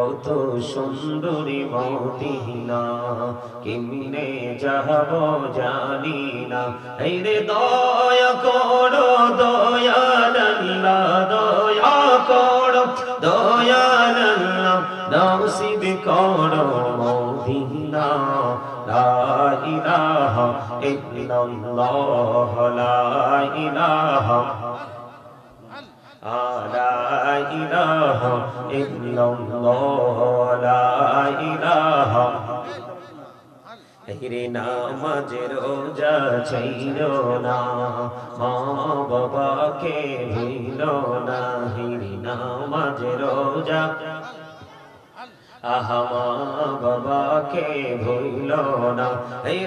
কত সুন্দরী মদিনা কেমনে যাব জানি না এই রে দয়া করো দয়াল আল্লাহ দয়া করো দয়াল আল্লাহ নসিব করো মদিনা লা ইলাহা ইল্লাল্লাহ লা ইলাহা লা ইলাহা ইল্লাল্লাহ লা ইলাহা হিরে নামাজ রোজা ছাইরো না মা বাবাকে ভুলো না হিরে নামাজ রোজা আহা মা বাবাকে ভুলো না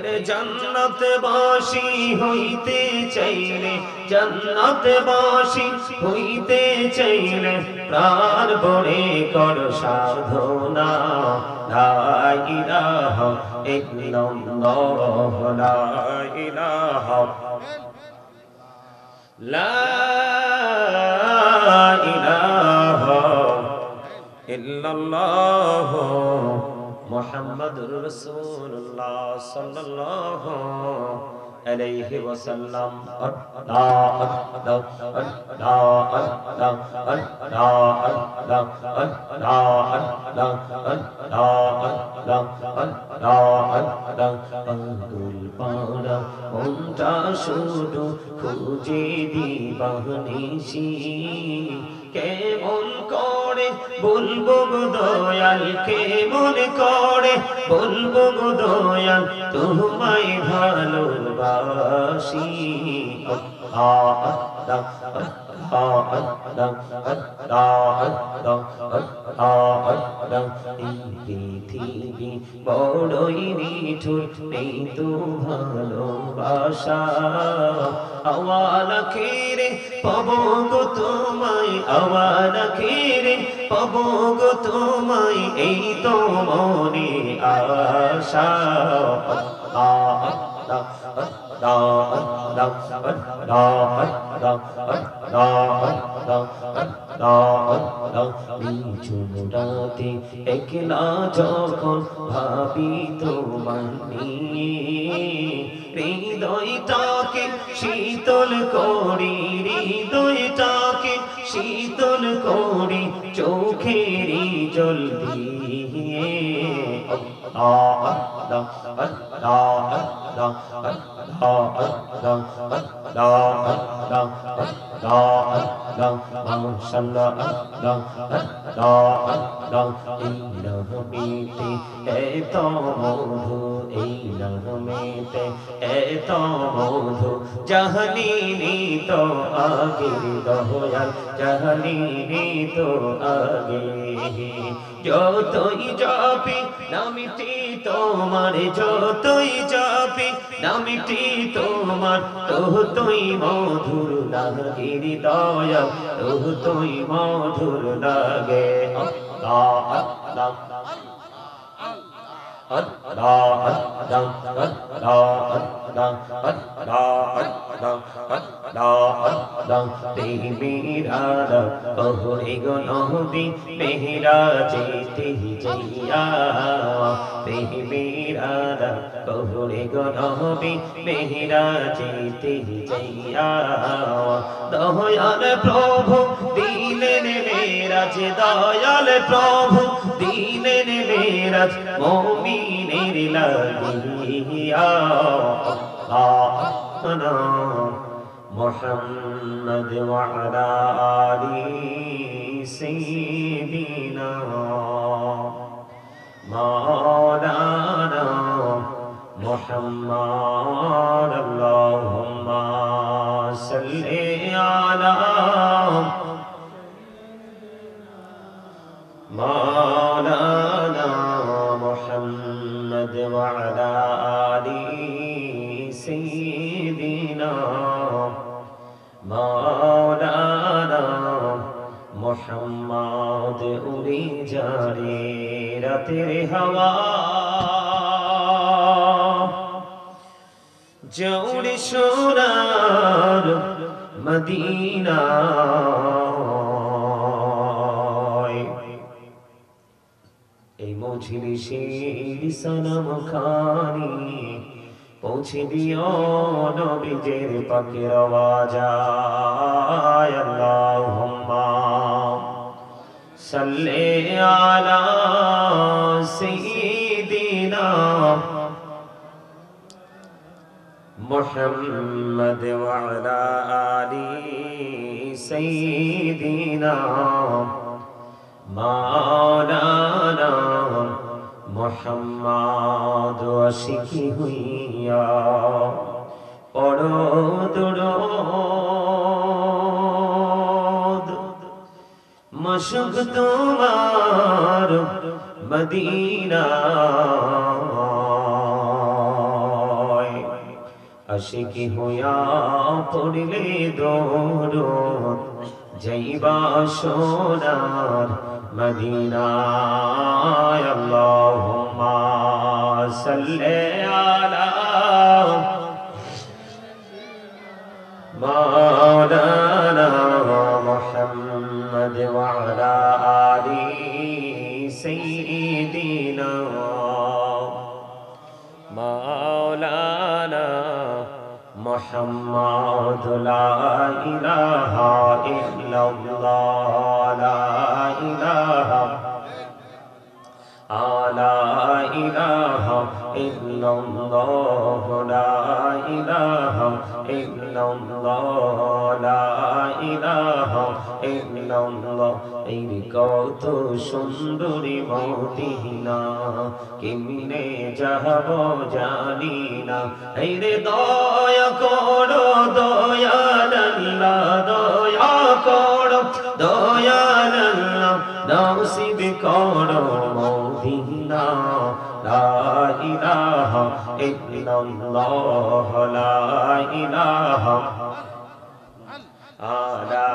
রে জান্নাতবাসী হইতে চাইলে জান্নাতবাসী হইতে চাইলে প্রাণ ভরে কর সাধনা লা ইলাহা ইল্লাল্লাহ লা ইলাহা লা ইলাহা ইল্লাল্লাহ মুহাম্মাদুর রাসূলুল্লাহ সাল্লাল্লাহু আলাইহি ওয়াসাল্লাম মনটা শুধু খুঁজে দিবানিসি কেমন করে বলবো গো দয়াল কেমন করে বলবো গো দয়াল তোমায় ভালোবাসি পৃথিবী বড়ই নিঠুর নেই তো ভালোবাসা আওয়াল খেরে পাবো গো তোমায় আওয়াল খেরে পাবো গো তোমায় এই তো মনে আশা রাতে একলা যখন ভাবি তোমার হৃদয়টাকে শীতল করি হৃদয়টাকে শীতল করি চোখেরই জল দিয়ে এত মধু এই নামেতে এত মধু জাহানি তো আগে দয়াল জাহানি তো আগে যতই যাবি নামিটি তোমার যতই যাবি নামিটি তোমার ততই মধুর লাগে দয়াল ততই মধুর লাগে মেহরা কহরে গো নহবি মেহরা যেতে যাইয়া মেহরা কহরে গো নহবি মেহরা যেতে যাইয়া দয়াল প্রভু দিলেন মেরাজ দয়াল প্রভু দিলেন মেরাজ মুমিনের লাগিয়া محمد وعلى آل سيدنا مولانا محمد اللهم صل على مولانا محمد وعلى آل سيدنا مولانا محمد उड़ी जाने रातेर हवा जोड़े सोनार मदीना এই মজলিসের সনম খানি পৌঁছে দিও নবীজের পাকের আওয়াজায় আল্লাহুম্মা সাল্লি আলা সাইয়্যিদিনা মুহাম্মদ ওয়া আলা আলি সাইয়্যিদিনা মাওলানা মুহাম্মদ আশিকি হুইয়া পড়ো দুরূদ মশক তোমার মদিনা আশিকি হুইয়া পড়লে দুরূদ যাইবা সোনার মদিনায় আল্লাহুম্মা সাল্লি আলা মাওলানা মুহাম্মদ ওয়া আলা আলি সাইয়্যিদিনা মাওলানা মুহাম্মদ লা ইলাহা ইল্লাল্লাহ লা ইলাহা ইল্লাল্লাহ লা ইলাহা ইল্লাল্লাহ লা ইলাহা ইল্লাল্লাহ এই কত সুন্দরী মদিনা কেমনে যাব জানি না এই রে দয়া করো দয়াল আল্লাহ দয়া করো দয়াল আল্লাহ নসিব করো মদিনা লা ইলাহা ইল্লাল্লাহ লা ইলাহা লা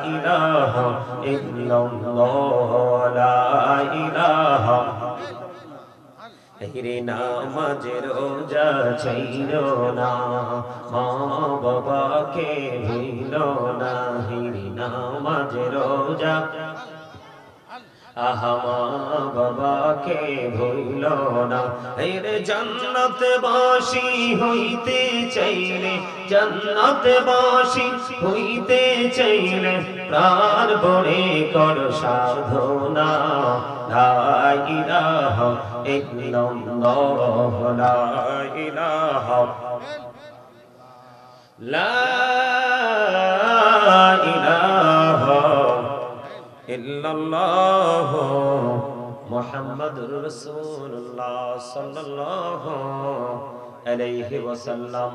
ইলাহা ইল্লাল্লাহ লা ইলাহা হিরে নামাজ রোজা ছাইরো না মা বাবাকে ভুলো না হিরে নামাজ রোজা আহা মা বাবাকে ভুলো না হিরে জান্নাত বাসী হইতে চাইলে জান্নাত বাসী হইতে চাইলে প্রাণ ভরে কর সাধনা লা ইলাহা ইল্লাল্লাহ লা ইলাহা লা ইলাহা ইল্লাল্লাহ মুহাম্মাদুর রাসূলুল্লাহ সাল্লাল্লাহু আলাইহি ওয়াসাল্লাম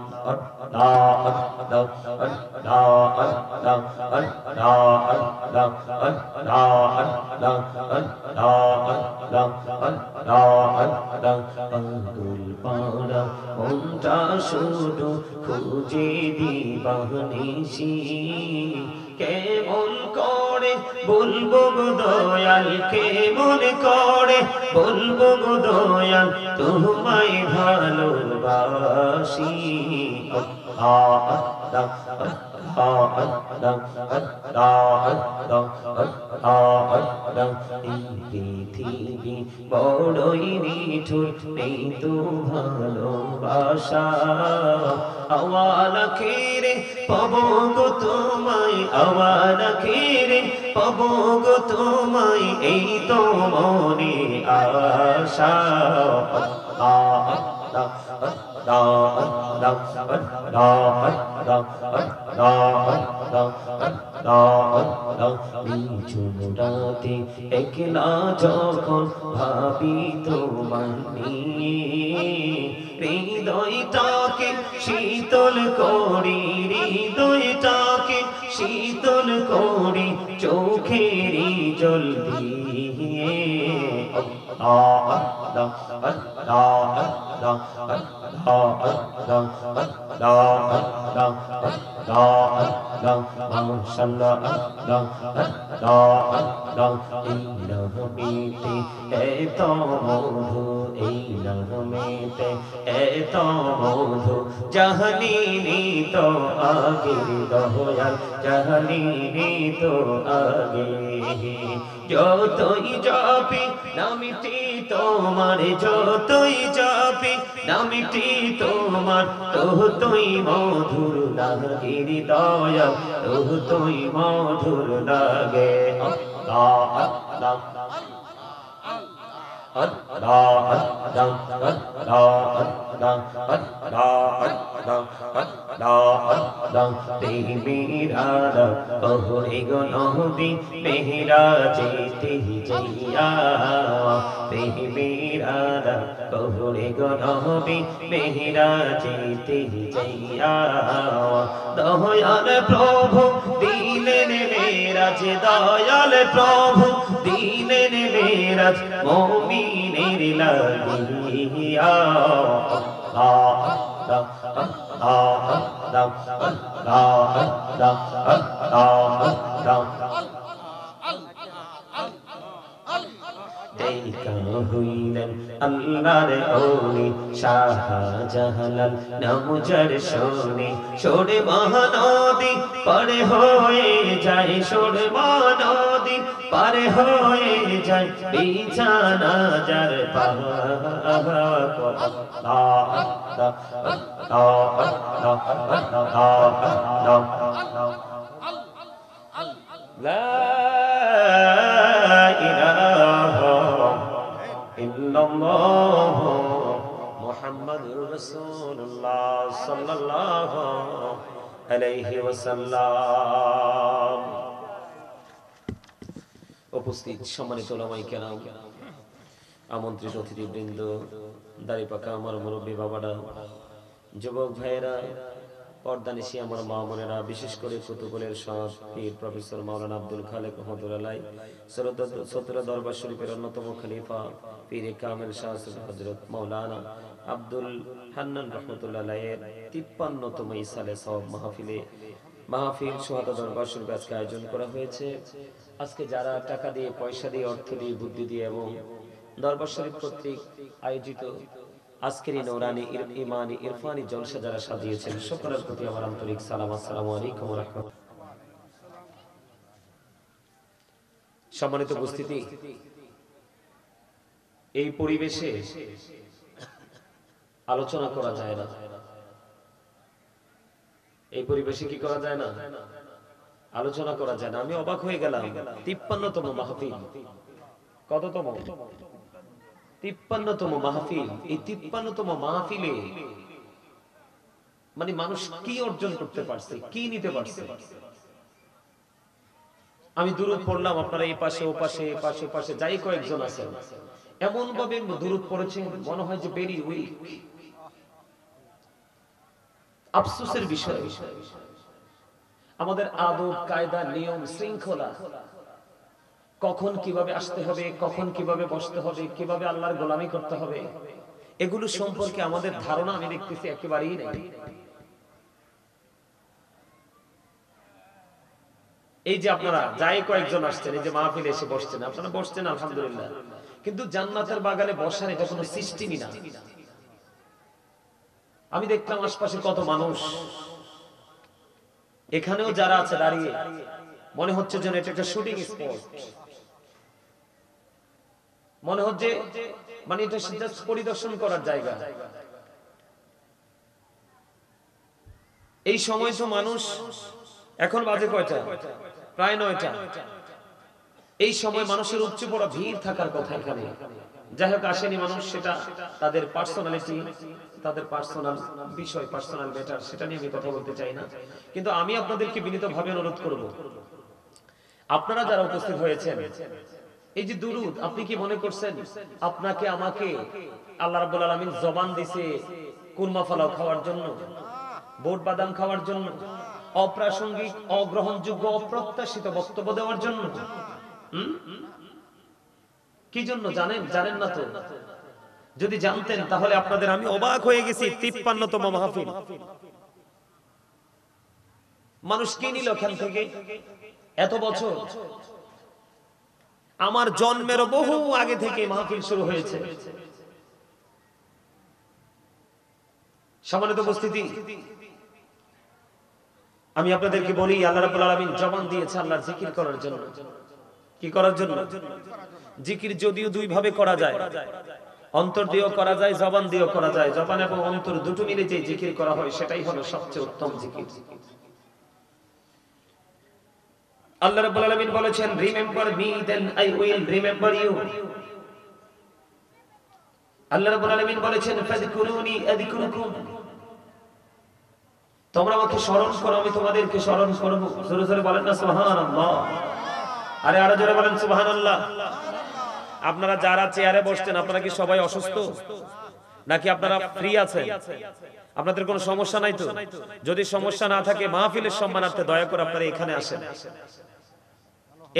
মনটা শুধু খুঁজে দিবানিসি কেমন করে বলবো গো দয়াল কেমন করে বলবো গো দয়াল তোমায় ভালোবাসি পৃথিবী বড়ই নিঠুর নেই তো ভালোবাসা আওয়াল আখিরে পাবো গো তোমায় আওয়াল আখিরে পাবো গো তোমায় এই তো মনে আশা নিঝুমরাতে একলা যখন ভাবি তোমায় নিয়ে হৃদয়টাকে শীতল করি হৃদয়টাকে শীতল করি চোখেরই জল দিয়ে এত মধু এই নামেতে এত মধু জাহালিনি তো আগে দয়াল জাহালিনি তো আগে যতই জপি নামটি তোমার, যতই জপি নামটি তোমার, ততই মধুর লাগে হৃদয়, ততই মধুর লাগে। আল্লাহ আল্লাহ Allah Allah Allah Allah তেহিরা ওরে গো নবী মেহরাজে তেহি যাইয়া, তেহিরা ওরে গো নবী মেহরাজে তেহি যাইয়া, দয়াল প্রভু দিলেন মেরাজ, দয়াল প্রভু দিলেন মেরাজ মুমিনের লাগিয়া। আল্লাহ আল্লাহ আল্লাহ আল্লাহ আল্লাহ দেখা হইলেন আল্লাহর ওলি শাহজালাল নামজার শোনে, সোরে মহানদী পারে হয়ে যায়, সোরে মহানদী পারে হয়ে যায়, বিছানা যার মুহাম্মাদুর রাসূলুল্লাহ সাল্লাল্লাহু আলাইহি ওয়াসাল্লাম। উপস্থিত সম্মানিত উলামায়ে কেরাম, আমন্ত্রিত অতিথিবৃন্দ, দাড়ি পাকা আমার মুরব্বী বাবারা, যুবক ভাইয়েরা, পর্দানিশী আমার মা বোনেরা, বিশেষ করে কুতুবুলের শাহ পীর প্রফেসর মাওলানা আব্দুল খালেক রহমাতুল্লাহ সতরা দরবার শরীফের অন্যতম খলিফা পীর কামেল শাহ হযরত মাওলানা আব্দুল হান্নান রহমাতুল্লাহ এর 53তম ইসালে সওয়াব মাহফিল সুহাদা দরবার শরীফ আজকে আয়োজন করা হয়েছে। আজকে যারা টাকা দিয়ে, পয়সা দিয়ে, অর্থ দিয়ে, বুদ্ধি দিয়ে এবং দরবার শরীফ কর্তৃক আয়োজিত আজকের এই নৌরানি ইমানি ইরফানি জলসা যারা সাজিয়েছেন, সকলের প্রতি আমার আন্তরিক সালাম। আসসালামু আলাইকুম ওয়া রাহমাতুল্লাহ। সম্মানিত উপস্থিতি, এই পরিবেশে আলোচনা করা যায় না, এই পরিবেশে কি করা যায় না, আলোচনা করা যায় না। আমি অবাক হয়ে গেলাম, 53তম মাহফিল, কততম? 53তম মাহফিল। এই 53তম মাহফিলে মানে মানুষ কি অর্জন করতে পারছে, কি নিতে পারছে? আমি দুরূদ পড়লাম, আপনারা এই পাশে ও পাশে, পাশে পাশে যাই কয়েকজন আছেন, এমন ভাবে দুরূদ পড়েছেন মনে হয় যে ভেরি উইক। আফসোসের বিষয়, আমাদের আদব কায়দা, নিয়ম শৃঙ্খলা, কখন কিভাবে আসতে হবে, কখন কিভাবে বসতে হবে, কিভাবে আল্লাহর গোলামি করতে হবে, এগুলো সম্পর্কে আমাদের ধারণা আমি দেখতেছি একেবারেই নেই। এই যে আপনারা যাই কয়েকজন আসছেন, এই যে মাহফিলে এসে বসছেন, আপনারা বসছেন আলহামদুলিল্লাহ, কিন্তু জান্নাতের বাগানে বসার এটা কোনো সিস্টেমই না। আমি দেখলাম আশপাশে কত মানুষ, এখানেও যারা আছে দাঁড়িয়ে, মনে হচ্ছে যেন এটা একটা শুটিং স্পট, মনে হচ্ছে মানে এটা পরিদর্শন করার জায়গা। এই সময় তো মানুষ, এখন বাজে কয়টা? প্রায় 9টা। এই সময় মানুষের উপচে পড়া ভিড় থাকার কথা এখানে। যাই হোক, আসেনি মানুষ, সেটা তাদের পার্সোনালিটি, তাদের পার্সোনাল বিষয়, পার্সোনাল ম্যাটার, সেটা নিয়ে আমি কথা বলতে চাই না। কিন্তু আমি আপনাদেরকে বিনীতভাবে অনুরোধ করব, আপনারা যারা উপস্থিত হয়েছেন, এই যে দুরূদ, আপনি কি মনে করছেন আপনাকে আমাকে আল্লাহ রাব্বুল আলামিন জবান দিছে কুরমা ফলাও খাওয়ার জন্য, বোট বাদাম খাওয়ার জন্য, অপ্রাসঙ্গিক, অগ্রহণযোগ্য, অপ্রত্যাশিত বক্তব্য দেওয়ার জন্য? কি জন্য জানেন? জানেন না তো? যদি জানতেন তাহলে আপনাদের আমি অবাক হয়ে গেছি। 53তম মাহফিল, মানুষ কি নিল এখান থেকে? এত বছর, আমার জন্মের বহু আগে থেকে মাহফিল শুরু হয়েছে। সম্মানিত উপস্থিতি, আমি আপনাদেরকে বলি, আল্লাহ রাব্বুল আলামিন জবান দিয়েছে আল্লাহর জিকির করার জন্য। কি করার জন্য? জিকির যদিও দুই ভাবে করা যায়, অন্তর দিয়েও করা যায়, জবান দিয়েও করা যায়। জবান এবং অন্তর দুটো মিলে যে জিকির করা হয় সেটাই হলো সবচেয়ে উত্তম জিকির। আল্লাহ রাব্বুল আলামিন বলেছেন, remember me then I will remember you. আল্লাহ রাব্বুল আলামিন বলেছেন, ফাযকুরুনি আযকুরুকুম, তোমরা আমাকে স্মরণ করো, আমি তোমাদেরকে স্মরণ করব। জোরে জোরে বলেন না সুবহানাল্লাহ। আরে আরো জোরে বলেন সুবহানাল্লাহ। আপনারা যারা চেয়ারে বসতেন, আপনারা কি সবাই অসুস্থ নাকি আপনারা ফ্রি আছেন? আপনাদের কোনো সমস্যা নাই তো? যদি সমস্যা না থাকে, মাহফিলের সম্মানার্থে দয়া করে আপনারা এখানে আসেন।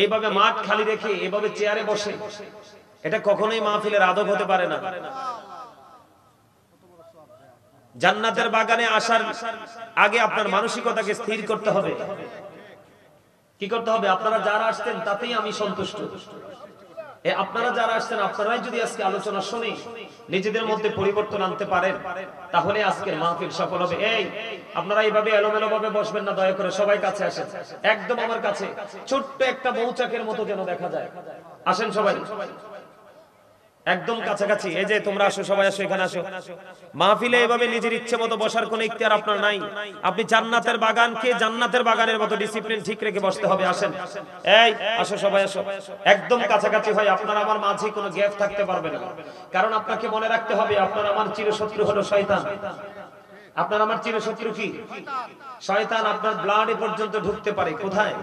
এইভাবে মাঠ খালি রেখে এভাবে চেয়ারে বসে, এটা কখনোই মাহফিলের আদব হতে পারে না। জান্নাতের বাগানে আসার আগে আপনার মানসিকতাকে স্থির করতে হবে। কি করতে হবে? আপনারা যারা আসতেন তাতেই আমি সন্তুষ্ট। আপনারা যারা আসছেন, আপনারাই যদি আজকে আলোচনা শুনে নিজেদের মধ্যে পরিবর্তন আনতে পারেন, তাহলে আজকের মাহফিল সফল হবে। এই আপনারা এইভাবে এলোমেলো ভাবে বসবেন না, দয়া করে সবাই কাছে আসেন, একদম আমার কাছে, ছোট্ট একটা মৌচাকের মতো যেন দেখা যায়। আসেন সবাই একদম কাছাকাছি। এই যে তোমরা আসো, সবাই আসো, এখানে আসো। মাহফিলে এভাবে নিজের ইচ্ছে মতো বসার কোনো ইখতিয়ার আপনার নাই। আপনি জান্নাতের বাগানকে জান্নাতের বাগানের মতো ডিসিপ্লিন ঠিক রেখে বসতে হবে। আসেন, এই আসো, সবাই আসো, একদম কাছাকাছি হয়। আপনার আমার মাঝে কোনো গ্যাপ থাকতে পারবে না, কারণ আপনাকে মনে রাখতে হবে আপনার আমার চিরশত্রু হলো শয়তান। আপনার আমার চিরশত্রু কি? শয়তান। আপনার ব্লাডে পর্যন্ত ঢুকতে পারে। কোথায়?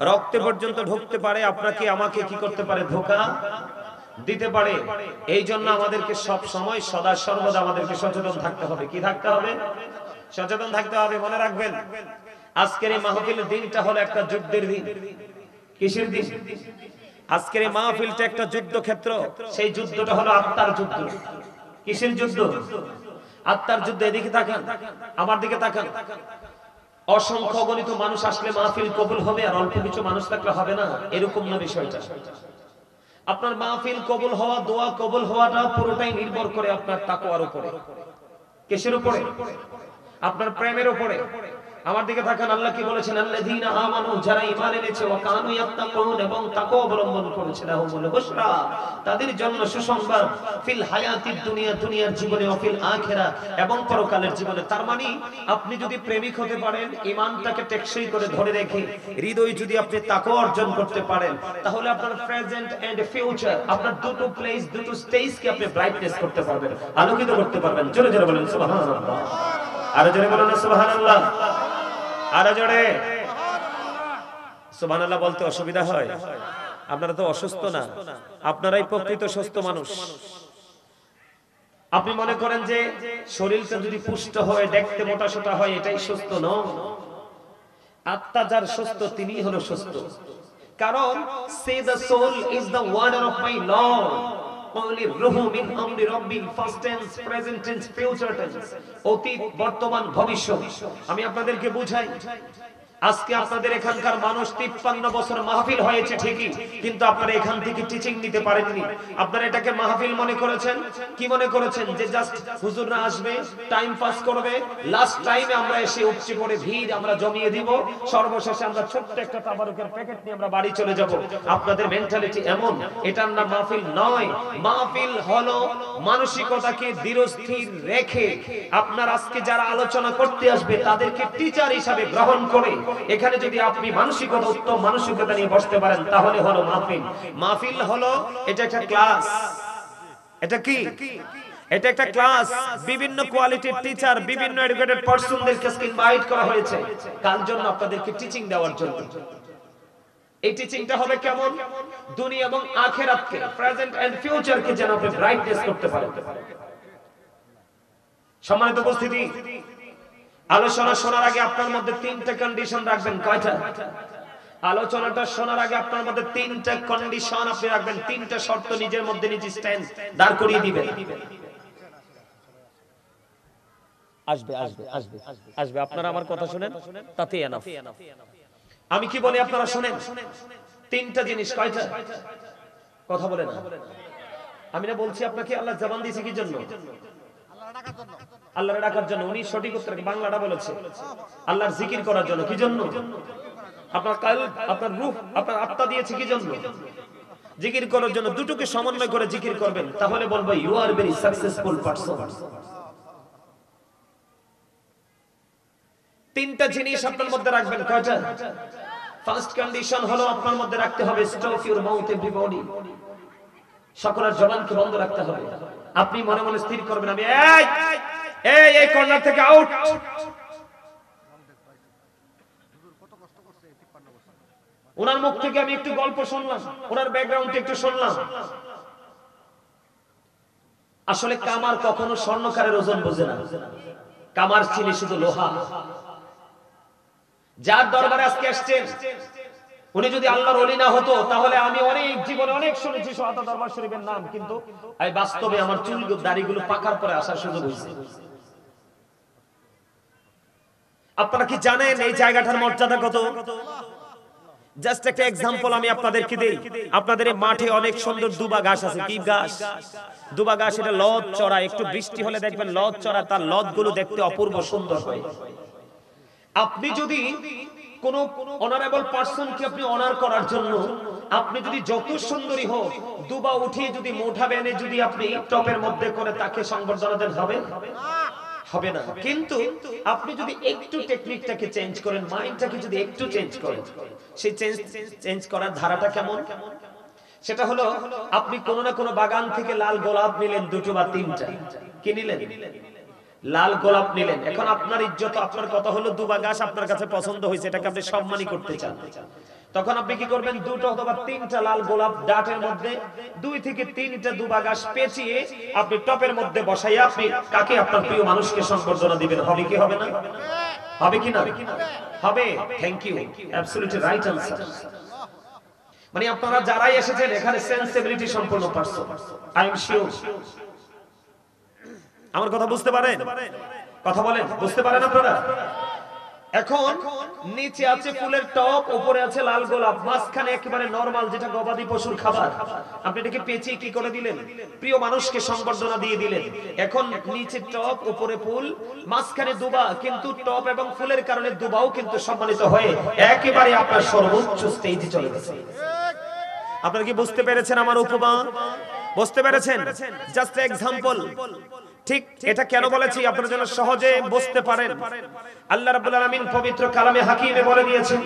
রক্তে পর্যন্ত ঢুকতে পারে। আপনাকে আমাকে কি করতে পারে? ধোঁকা দিতে পারে। এই জন্য আমাদেরকে সব সময় সদা সর্বদা আমাদেরকে সচেতন থাকতে হবে। কি থাকতে হবে? সচেতন থাকতে হবে। মনে রাখবেন, আজকের এই মাহফিলের দিনটা হলো একটা যুদ্ধের দিন। কিসের দিন? আজকের এই মাহফিলটা একটা যুদ্ধক্ষেত্র। সেই যুদ্ধটা হলো আত্মার যুদ্ধ। কিসের যুদ্ধ? আত্মার যুদ্ধ। এদিকে তাকান, আমার দিকে তাকান। অসংখ্য অগণিত মানুষ আসলে মাহফিল কবুল হবে, আর অল্প কিছু মানুষ থাকলে হবে না, এরকম না বিষয়টা। আপনার মাহফিল কবুল হওয়া, দোয়া কবুল হওয়াটা পুরোটাই নির্ভর করে আপনার তাকওয়ার উপরে। কিসের উপরে? আপনার প্রেমের উপরে। আমার দিকে তাকান, আল্লাহ কি বলেছেন? আল্লাযীনা আমানু, যারা ঈমান এনেছে, ওয়া কানু ইয়াত্তাকুন, এবং তাকওয়া অবলম্বন করেছে, লাহুমুল বুশরা, তাদের জন্য সুসংবাদ, ফিল হায়াতিদ দুনিয়া, দুনিয়ার জীবনে, ও ফিল আখিরা, এবং পরকালের জীবনে। তার মানে আপনি যদি প্রেমিক হতে পারেন, ঈমানটাকে টেকসই করে ধরে রেখে হৃদয়ে যদি আপনি তাকওয়া অর্জন করতে পারেন, তাহলে আপনার প্রেজেন্ট এন্ড ফিউচার, আপনার দুটো প্লেস, দুটো স্টেজকে আপনি ব্রাইটনেস করতে পারবেন, আলোকিত করতে পারবেন। জোরে জোরে বলেন সুবহানাল্লাহ। আরো জোরে বলেন সুবহানাল্লাহ। আরো জোরে। সুবহানাল্লাহ বলতে অসুবিধা হয়? আপনারা তো অসুস্থ না, আপনারাই প্রকৃত সুস্থ মানুষ। আপনি মনে করেন যে শরীরটা যদি পুষ্ট হয়, দেখতে মোটা সোটা হয়, এটাই সুস্থ নয়। আত্মা যার সুস্থ, তিনিই হলো সুস্থ। কারণ সে the soul is the wonder of my Lord, only ruhu min amri rabbi, past tense, present tense, future tense, অতীত, বর্তমান, ভবিষ্যৎ। আমি আপনাদেরকে বুঝাই, আজকে আপনাদের এখানকার মানুষ 53 বছর মাহফিল হয়েছে ঠিকই, কিন্তু আপনারা এখান থেকে টিচিং নিতে পারেননি। আপনারা এটাকে মাহফিল মনে করেছেন। কি মনে করেছেন? যে জাস্ট হুজুররা আসবে, টাইম পাস করবে, লাস্ট টাইমে আমরা এসে উপচে পড়ে ভিড় আমরা জমিয়ে দিব, সর্বশেষে আমরা ছোট্ট একটা তাবারুকের প্যাকেট নিয়ে আমরা বাড়ি চলে যাব। আপনাদের মেন্টালিটি এমন। এটার নাম মাহফিল নয়। মাহফিল হলো মানসিকতাকে দৃঢ়স্থির রেখে আপনার আজকে যারা আলোচনা করতে আসবে তাদেরকে টিচার হিসাবে গ্রহণ করে এখানে যদি আপনি মানসিকতা, উত্তম মানসিকতা নিয়ে বসতে পারেন, তাহলে হলো মাহফিল। মাহফিল হলো এটা একটা ক্লাস। এটা কি? এটা একটা ক্লাস। বিভিন্ন কোয়ালিটির টিচার, বিভিন্ন এডুকেটেড পারসনদেরকে ইনভাইট করা হয়েছে কার জন্য? আপনাদেরকে টিচিং দেওয়ার জন্য। এই টিচিংটা হবে কেমন? দুনিয়া এবং আখিরাতকে, প্রেজেন্ট এন্ড ফিউচারকে যেন আপনি ব্রাইটনেস করতে পারেন। সম্মানিত উপস্থিতি, আলোচনা শোনার আগে আপনার মধ্যে 3টা কন্ডিশন রাখবেন। কয়টা? আলোচনাটা শোনার আগে আপনার মধ্যে 3টা কন্ডিশন আপনি রাখবেন, 3টা শর্ত নিজের মধ্যে নিজে স্ট্যান্ড দাঁড় করিয়ে দিবেন। আসবে আসবে আসবে আসবে। আপনারা আমার কথা শুনেন, তাতেই এনাফ। আমি কি বলি আপনারা শুনেন। 3টা জিনিস। কয়টা? কথা বলে না। আমি না বলছি আপনাকে আল্লাহ জবান দিয়েছে কি জন্য? আল্লাহর ডাকার জন্য। উনি সঠিক উত্তর বাংলাটা বলেছে, আল্লাহর জিকির করার জন্য। কি জন্য? আপনার কলব, আপনার রূহ, আপনার আত্মা দিয়েছে কি জন্য? জিকির করার জন্য। দুটোকে সমন্বয় করে জিকির করবেন, তাহলে বলবো you are very successful person. তিনটা জিনিস আপনার মধ্যে রাখবেন। কয়টা? ফার্স্ট কন্ডিশন হলো আপনার মধ্যে রাখতে হবে স্টপ ইউর মাউথ এভরিবডি। সকলের জবানকে বন্ধ রাখতে হবে। আপনি মনে মনে স্থির করবেন আমি এই কর্নার থেকে আউট। ওনার মুখ থেকে আমি একটু গল্প শুনলাম, ওনার ব্যাকগ্রাউন্ড একটু শুনলাম। আসলে কামার কখনো স্বর্ণকারের ওজন বোঝে না, কামার চিনি শুধু লোহা। যার দরবারে আজকে আসছেন উনি যদি আল্লাহর ওলি না হতো, তাহলে আমি অনেক জীবনে অনেক শুনেছি সোহাদা দরবার শরীফের নাম, কিন্তু এই বাস্তবে আমার চুলগুলো দাড়িগুলো পাকার পরে আসার সুযোগ হয়েছে। আপনারা কি জানেন এই জায়গাটার মর্যাদা কত? জাস্ট একটা এক্সাম্পল আমি আপনাদেরকে দেই। আপনাদের এই মাঠে অনেক সুন্দর দুবা ঘাস আছে। কি ঘাস? দুবা ঘাস। এটা লদ চড়া, একটু বৃষ্টি হলে দেখবেন লদ চড়া, তার লদ গুলো দেখতে অপূর্ব সুন্দর হয়। আপনি যদি কোন অনারেবল পারসনকে আপনি অনার করার জন্য আপনি যদি যত সুন্দরী হোক দুবা উঠিয়ে যদি মোটা বেনে যদি আপনি টপের মধ্যে করে তাকে সংবর্ধনা দেন, হবে না। কিন্তু আপনি যদি একটু টেকনিকটাকে চেঞ্জ করেন, মাইন্ডটাকে যদি একটু চেঞ্জ করেন, সেই চেঞ্জ করার ধারাটা কেমন? সেটা হলো আপনি কোনো না কোনো বাগান থেকে লাল গোলাপ নিলেন, দুটো বা তিনটা। কি নিলেন? লাল গোলাপ নিলেন। এখন আপনার ইজ্জত, আপনার কথা হলো দুবা গাছ আপনার কাছে পছন্দ হয়েছে, এটাকে আপনি সম্মানই করতে চান। তখন আপনি কি করবেন? দুটো অথবা তিনটা লাল গোলাপ ডাটের মধ্যে 2 থেকে 3টা দুবা গাছ পেঁচিয়ে আপনি টপের মধ্যে বসাইয়া আপনি কাকে? আপনার প্রিয় মানুষকে সংবর্ধনা দিবেন। হবে কি হবে না? হবে কি না? হবে। Thank you, absolutely right answer. মানে আপনারা যারাই এসেছেন এখানে সেন্সিবিলিটি সম্পন্ন পারসন, আই এম শিওর। আমার কথা বুঝতে পারেন? কথা বলেন, বুঝতে পারেন আপনারা? এখন নিচে আছে ফুলের টপ, উপরে আছে লাল গোলাপ, মাঝখানে একেবারে নরমাল যেটা গবাদি পশুর খাবার। আপনি এটাকে পেঁচিয়ে কি করে দিলেন? প্রিয় মানুষকে সংবর্ধনা দিয়ে দিলেন। এখন নিচে টপ, উপরে ফুল, মাঝখানে দুবা, কিন্তু টপ এবং ফুলের কারণে দুবাও কিন্তু সম্মানিত হয়ে একেবারে আপনার সর্বোচ্চ স্টেজে চলে গেছে। আপনারা কি বুঝতে পেরেছেন আমার উপমা? বুঝতে পেরেছেন? Just example. ঠিক এটা কেন বলেছি? আপনারা যেন সহজে বুঝতে পারেন। আল্লাহ রাব্বুল আলামিন পবিত্র কালামে হাকিমে বলে দিয়েছেন,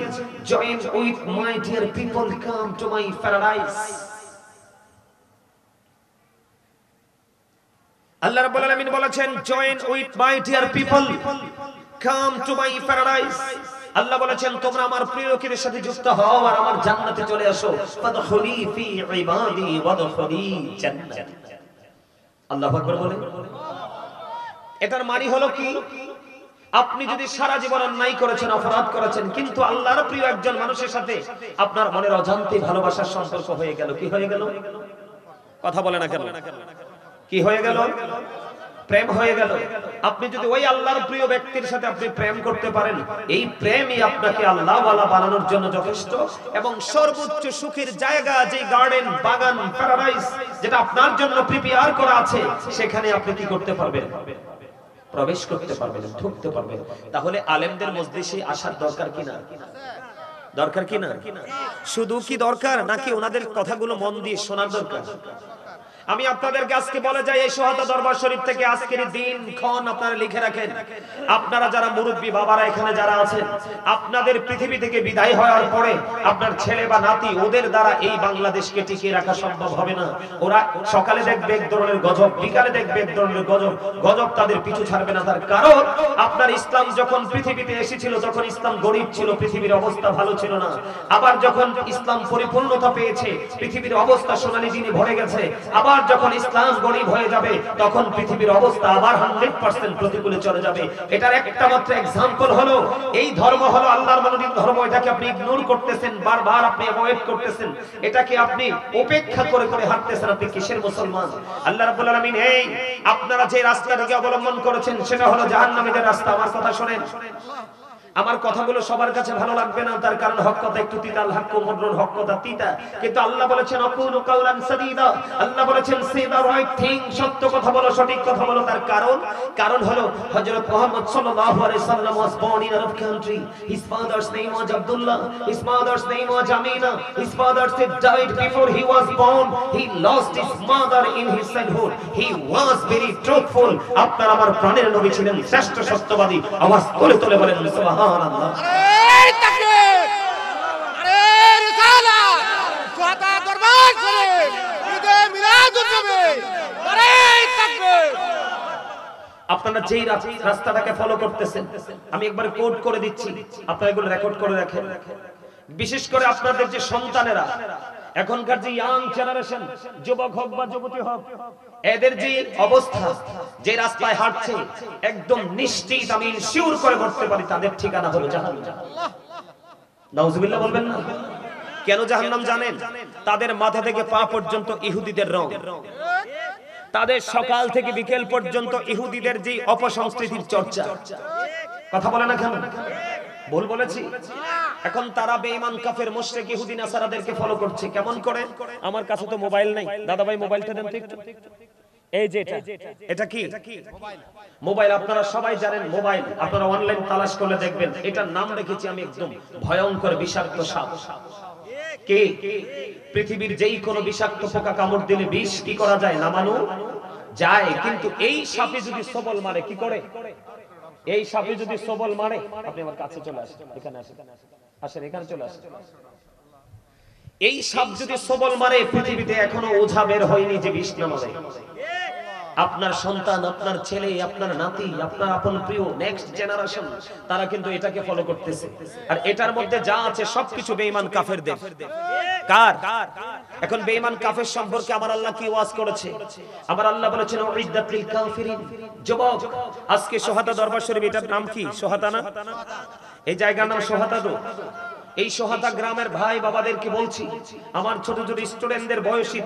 join with my dear people, come to my paradise. আল্লাহ রাব্বুল আলামিন বলেছেন, join with my dear people, come to my paradise. আল্লাহ বলেছেন, তোমরা আমার প্রিয় লোকেদের সাথে যুক্ত হও আর আমার জান্নাতে চলে আসো। ফাদখুলি ফি ইবাদি ওয়াদখুলি জান্নাতি। আল্লাহু আকবার বলেন। এটার মানে হলো কি? আপনি যদি সারা জীবন অন্যায় করেছেন, অপরাধ করেছেন, কিন্তু আল্লাহর প্রিয় একজন মানুষের সাথে আপনার মনের অজান্তে ভালোবাসার সম্পর্ক হয়ে গেল। কি হয়ে গেল? কথা বলে না কেন? কি হয়ে গেল? প্রেম হয়ে গেল। আপনি যদি ওই আল্লাহর প্রিয় ব্যক্তির সাথে আপনি প্রেম করতে পারেন, এই প্রেমই আপনাকে আল্লাহওয়ালা বানানোর জন্য যথেষ্ট। এবং সর্বোচ্চ সুখের জায়গা, যে গার্ডেন, বাগান, প্যারাডাইস যেটা আপনার জন্য প্রিপেয়ার করা আছে, সেখানে আপনি কি করতে পারবেন? প্রবেশ করতে পারবেন, ঢুকতে পারবেন। তাহলে আলেমদের মজলিসে আসার দরকার কিনা? দরকার কিনা? শুধু কি দরকার, নাকি ওনাদের কথাগুলো মন দিয়ে শোনার দরকার? আমি আপনাদেরকে আজকে বলে যাই, এই সোহাদা দরবার শরীফ থেকে আজকের দিন ক্ষণ আপনারা লিখে রাখেন। আপনারা যারা মুরব্বী বাবারা এখানে যারা আছেন, আপনাদের পৃথিবী থেকে বিদায় হওয়ার পরে আপনার ছেলে বা নাতি, ওদের দ্বারা এই বাংলাদেশকে টিকিয়ে রাখা সম্ভব হবে না। ওরা সকালে দেখবে এক ধরনের গজব, বিকালে দেখবে এক ধরনের গজব, গজব তাদের পিছু ছাড়বে না। তার কারণ আপনার ইসলাম যখন পৃথিবীতে এসেছিল তখন ইসলাম গরিব ছিল, পৃথিবীর অবস্থা ভালো ছিল না। আবার যখন ইসলাম পরিপূর্ণতা পেয়েছে, পৃথিবীর অবস্থা সোনালী দিনে ভরে গেছে। আবার যখন ইসলাম গরিব হয়ে যাবে, তখন পৃথিবীর অবস্থা আবার 100% প্রতিকূলে চলে যাবে। এটার একটা মাত্র এক্সাম্পল হলো এই ধর্ম হলো আল্লাহর মনোনীত ধর্ম। এটাকে আপনি ইগনোর করতেছেন, বারবার আপনি অ্যাভয়েড করতেছেন, এটাকে আপনি উপেক্ষা করে করে হাঁটতেছেন। আপনি কিসের মুসলমান? আল্লাহ রাব্বুল আলামিন এই আপনারা যে রাস্তাটাকে অবলম্বন করেছেন সেটা হলো জাহান্নামীদের রাস্তা। আমার কথা শুনেন, আমার কথাগুলো সবার কাছে ভালো লাগবে না, তার কারণ হক কথা একটু তিতা, আল হাক্কু মুররুন, হক কথা তিতা, কিন্তু আল্লাহ বলেছেন আকুলু কাওলান সাদীদা, আল্লাহ বলেছেন সে দা রাইট থিং, সত্য কথা বলো, সঠিক কথা বলো। তার কারণ হলো হযরত মুহাম্মদ সাল্লাল্লাহু আলাইহি সাল্লাম was born in Arab country. His father's name was Abdullah, his mother's name was Amina. His father died before he was born. He lost his mother in his childhood. He was very truthful. আপনার আমার প্রাণের নবী ছিলেন শ্রেষ্ঠ সত্যবাদী। আওয়াজ করে তুলে বলেন সুবহানাল্লাহ। আরে তাকবীর, আরে রিসালাত, কথা দরবার করে ঈদে মিলাদ উৎসবে, আরে তাকবীর। আপনারা যেই রাস্তাটাকে ফলো করতেছেন, আমি একবার কোড করে দিচ্ছি, আপনারা এগুলো রেকর্ড করে রাখেন। বিশেষ করে আপনাদের যে সন্তানেরা, এখনকার যে ইয়াং জেনারেশন, যুবক হোক বা যুবতী হোক, এদের যে অবস্থা, যে রাস্তায় হাঁটছে, একদম নিশ্চিত আমি ইনশিওর করে বলতে পারি তাদের ঠিকানা হলো জাহান্নাম। নাউজুবিল্লাহ বলবেন না? কেন জাহান্নাম জানেন? তাদের মাথা থেকে পা পর্যন্ত ইহুদিদের রং, তাদের সকাল থেকে বিকেল পর্যন্ত ইহুদিদের যে অপসংস্কৃতির চর্চা। কথা বলে না কেন? ভুল বলেছি? এখন তারা বেঈমান কাফের মুশরিক ইহুদি নাসারাদেরকে ফলো করছে। কেমন করে? আমার কাছে তো মোবাইল নাই, দাদা ভাই মোবাইলটা দেন তো একটু। এই যে এটা কি মোবাইল? আপনারা সবাই জানেন মোবাইল, আপনারা অনলাইন তালাশ করলে দেখবেন এটার নাম রেখেছি আমি একদম ভয়ঙ্কর বিষাক্ত সাপ। কে? পৃথিবীর যেই কোনো বিষাক্ত পোকা কামড় দিলে বিষ কি করা যায়? নামানো যায়, কিন্তু এই সাপে যদি সবল মারে কি করে? এই সাপে যদি সবল মারে, আপনি আমার কাছে চলে আসেন, এখানে আসেন, এখানে চলে আসেন। এই সাপ যদি সবল মারে, পৃথিবীতে এখনো ওঝা বের হয়নি যে বিষ নামাবে। আপনার সন্তান, আপনার ছেলে, আপনার নাতি, আপনার আপন প্রিয় নেক্সট জেনারেশন, তারা কিন্তু এটাকে ফলো করতেছে। আর এটার মধ্যে যা আছে সবকিছু বেঈমান কাফেরদের। কার? এখন বেঈমান কাফের সম্পর্কে আমার আল্লাহ কি ওয়াজ করেছে? আমার আল্লাহ বলেছেন উইদ্দাত লিল কাফিরিন। যুবক, আজকে সোহাতা দরবার শরীফ, এটার নাম কি? সোহাতা না? এই জায়গার নাম সোহাতা। তো এই সোহাতা গ্রামের ভাই বাবাদেরকে বলছি, আমার ছোট ছোট স্টুডেন্টদের বয়সী,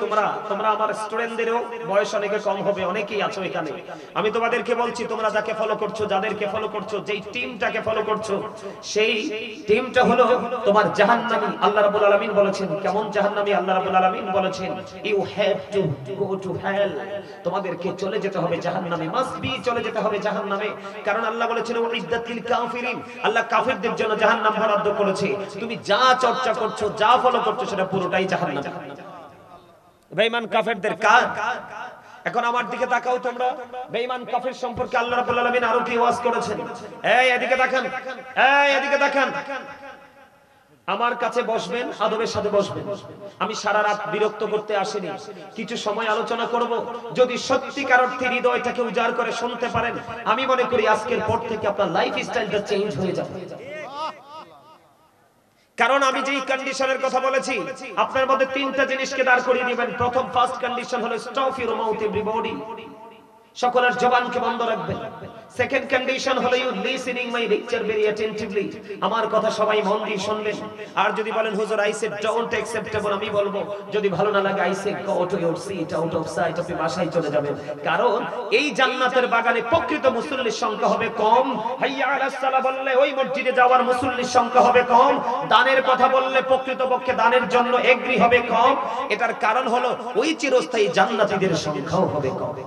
তোমরা আমার স্টুডেন্টদেরও বয়স অনেকে কম হবে, অনেকেই আছো এখানে। আমি তোমাদেরকে বলছি, তোমরা যাকে ফলো করছো, যাদেরকে ফলো করছো, যেই টিমটাকে ফলো করছো, সেই টিমটা হলো তোমার জাহান্নামী। আল্লাহ রাব্বুল আলামিন বলেছেন কেমন জাহান্নামী? আল্লাহ রাব্বুল আলামিন বলেছেন you have to go to hell, তোমাদেরকে চলে যেতে হবে জাহান্নামে, মাস্ট বি চলে যেতে হবে জাহান্নামে। কারণ আল্লাহ বলেছেন উইদ্দাতিল কাফিরিন, আল্লাহ কাফিরদের জন্য জাহান্নাম বরাদ্দ করেছে। তুমি যা চর্চা করছো, যা ফলো করছো, সেটা পুরোটাই জাহান্নাম। বেঈমান কাফেরদের কাজ। এখন আমার দিকে তাকাও তোমরা, বেঈমান কাফের সম্পর্কে আল্লাহ রাব্বুল আলামিন আরো কি ওয়াজ করেছেন? এই এদিকে তাকান, এই এদিকে তাকান। আমার কাছে বসবেন, আদবের সাথে বসবেন। আমি সারা রাত বিরক্ত করতে আসিনি, কিছু সময় আলোচনা করব। যদি সত্যিকার অর্থে হৃদয়টাকে উজাড় করে শুনতে পারেন, আমি মনে করি আজকের পর থেকে আপনার লাইফ স্টাইলটা চেঞ্জ হয়ে যাবে। কারণ আমি যেই কন্ডিশনের কথা বলেছি, আপনার মধ্যে তিনটা জিনিসকে দাঁড় করিয়ে দিবেন। প্রথম ফার্স্ট কন্ডিশন হলো স্টপ ইউর মাউথ এভরিবডি, সকলের জবানকে বন্ধ রাখবেন। সেকেন্ড কন্ডিশন হলো you listening my lecture very attentively, আমার কথা সবাই মন দিয়ে শুনবেন। আর যদি বলেন হুজুর আই সে ডোন্ট অ্যাকসেপ্টেবল, আমি বলবো যদি ভালো না লাগে I say go to your seat out of sight, আপনি বাসায় চলে যাবেন। কারণ এই জান্নাতের বাগানে প্রকৃত মুসল্লির সংখ্যা হবে কম। হাইয়া আলাস সালাহ বললে ওই মসজিদে যাওয়ার মুসল্লির সংখ্যা হবে কম। দানের কথা বললে প্রকৃতপক্ষে দানের জন্য এগ্রি হবে কম। এটার কারণ হলো ওই চিরস্থায়ী জান্নাতীদের সংখ্যাও হবে কম।